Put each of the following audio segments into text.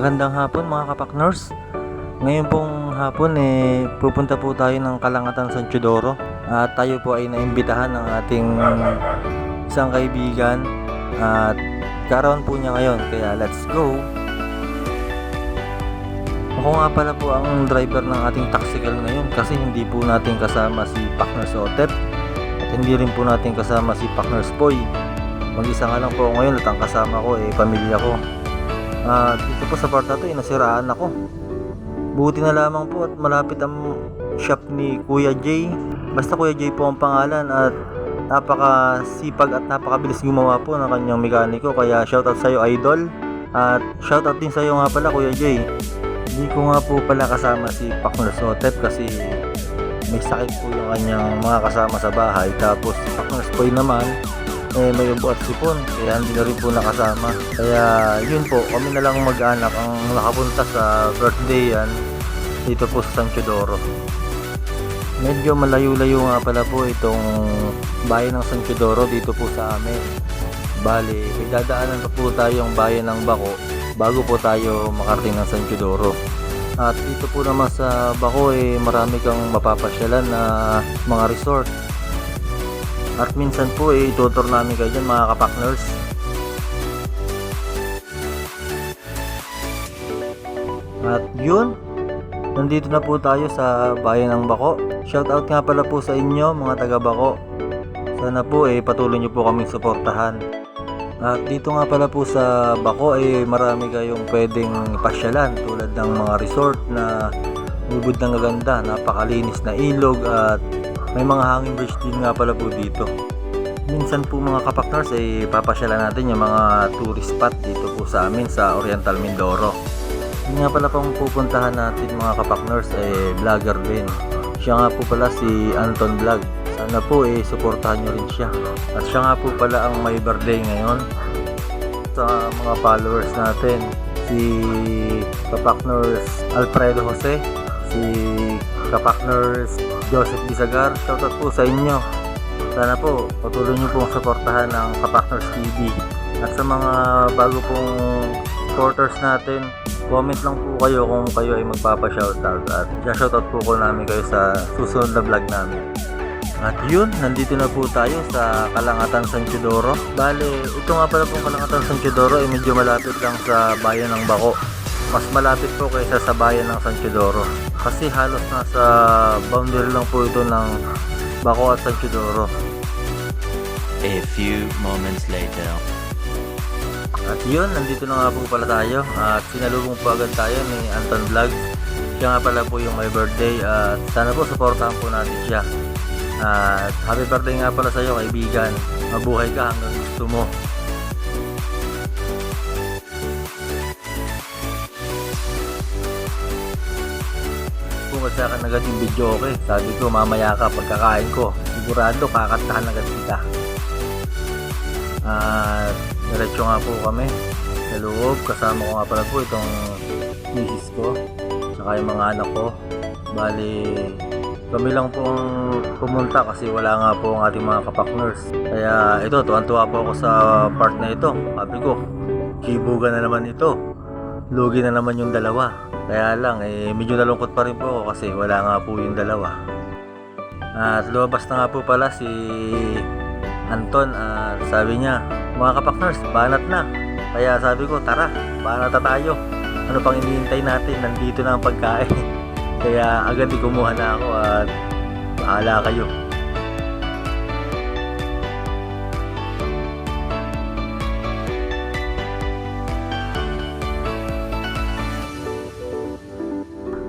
Magandang hapon mga kapakners. Ngayon pong hapon pupunta po tayo ng Kalangatan San Teodoro at tayo po ay naimbitahan ng ating isang kaibigan at karawan po niya ngayon, kaya let's go. Ako nga pala po ang driver ng ating taxicel ngayon kasi hindi po natin kasama si Pakners Otep at hindi rin po natin kasama si Pakners Poy. Mag-isa nga lang po ako ngayon at ang kasama ko pamilya ko. Dito po sa part na to nasiraan ako. Buti na lamang po at malapit ang shop ni Kuya J. Basta Kuya J po ang pangalan at napakasipag at napakabilis gumawa po ng kanyang mekaniko, kaya shoutout sa iyo idol. At shoutout din sa iyo nga pala Kuya J. Hindi ko nga po pala kasama si Pakners Otep kasi may sakit po yung kanyang mga kasama sa bahay. Tapos si Pakners Poy naman may ubo at sipon, kaya hindi na rin po nakasama. Kaya yun po, kami na lang mag-anak ang nakapunta sa birthday yan dito po sa San Teodoro. Medyo malayo-layo nga pala po itong bayan ng San Teodoro dito po sa amin. Bali, may dadaanan pa po tayong bayan ng Baco bago po tayo makarating ng San Teodoro. At dito po naman sa Baco marami kang mapapasyalan na mga resort. At minsan po itutur namin kayo dyan mga kapakners. At yun, nandito na po tayo sa bayan ng Baco. Shoutout nga pala po sa inyo mga taga Baco. Sana po patuloy nyo po kaming suportahan. At dito nga pala po sa Baco marami kayong pwedeng pasyalan tulad ng mga resort na ubod ng gaganda, napakalinis na ilog at may mga hanging bridge din nga pala po dito. Minsan po mga kapakners papasyalan natin yung mga tourist spot dito po sa amin sa Oriental Mindoro. Yung nga pala pong pupuntahan natin mga kapakners vlogger din. Siya nga po pala si Anton Vlog. Sana po suportahan nyo rin siya. At siya nga po pala ang may birthday ngayon. Sa mga followers natin, si kapakners Alfredo Jose, si kapakners Joseph Bisagar, shoutout po sa inyo. Sana po patuloy nyo pong suportahan ng Kapakners TV. At sa mga bago pong supporters natin, comment lang po kayo kung kayo ay magpapa-shoutout at shoutout po ko namin kayo sa susunod na vlog namin. At yun, nandito na po tayo sa Kalangatan San Teodoro. Bale, ito nga pala pong Kalangatan San Teodoro medyo malapit lang sa bayan ng Baco. Mas malapit po kaysa sa bayan ng San Teodoro kasi halos nasa boundary lang po ito ng Baco at San Teodoro. A few moments later. At yun, nandito na nga po pala tayo at sinalubong po agad tayo ni Anton Vlog. Siya nga pala po yung may birthday at sana po supportahan po natin siya. At happy birthday nga pala sa iyo kaibigan. Mabuhay ka hanggang gusto mo. Kung sa akin agad yung video, okay, sabi ko mamaya ka pagkakain ko sigurado kakantahan agad kita. At diretso nga po kami sa loob, kasama ko nga pala po itong misis ko saka yung mga anak ko. Bali kami lang po ang pumunta kasi wala nga po ang ating mga kapakners, kaya ito tuwan-tuwa po ako sa part na ito. Sabi ko kibuga na naman ito, lugi na naman yung dalawa. Kaya lang medyo nalungkot pa rin po ako kasi wala nga po yung dalawa. At lumabas na nga po pala si Anton at sabi niya, mga kapakners, banat na. Kaya sabi ko, tara, banat na tayo. Ano pang hinihintay natin, nandito na ang pagkain. Kaya agad kumuha na ako at bahala kayo.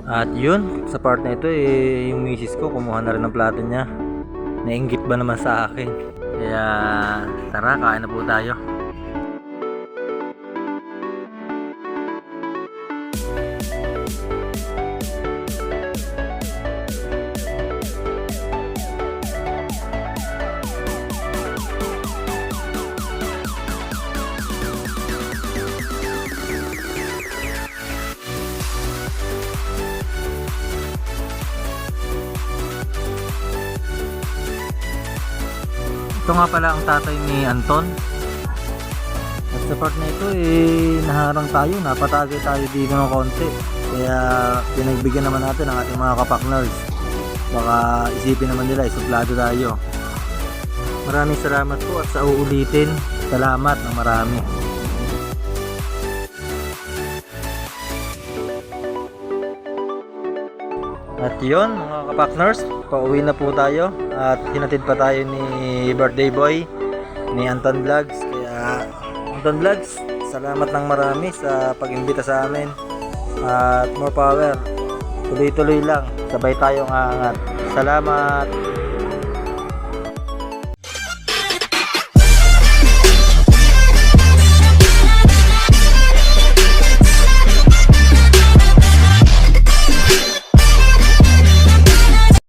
At yun, sa part na ito yung misis ko kumuha na rin ng plato niya. Nainggit ba naman sa akin? Kaya tara, kain na po tayo. Ito nga pala ang tatay ni Anton. At Sa part na ito naharang tayo, napatagay tayo dito ng konti. Kaya pinagbigyan naman natin ang ating mga kapakners. Baka isipin naman nila, suplado tayo. Maraming salamat po at sa uulitin, salamat ng marami. At yun mga kapakners, pauwi na po tayo at hinatid pa tayo ni birthday boy ni Anton Vlogs. Kaya Anton Vlogs, salamat ng marami sa pag-imbita sa amin at more power. Tuloy-tuloy lang, sabay tayong aangat. Salamat.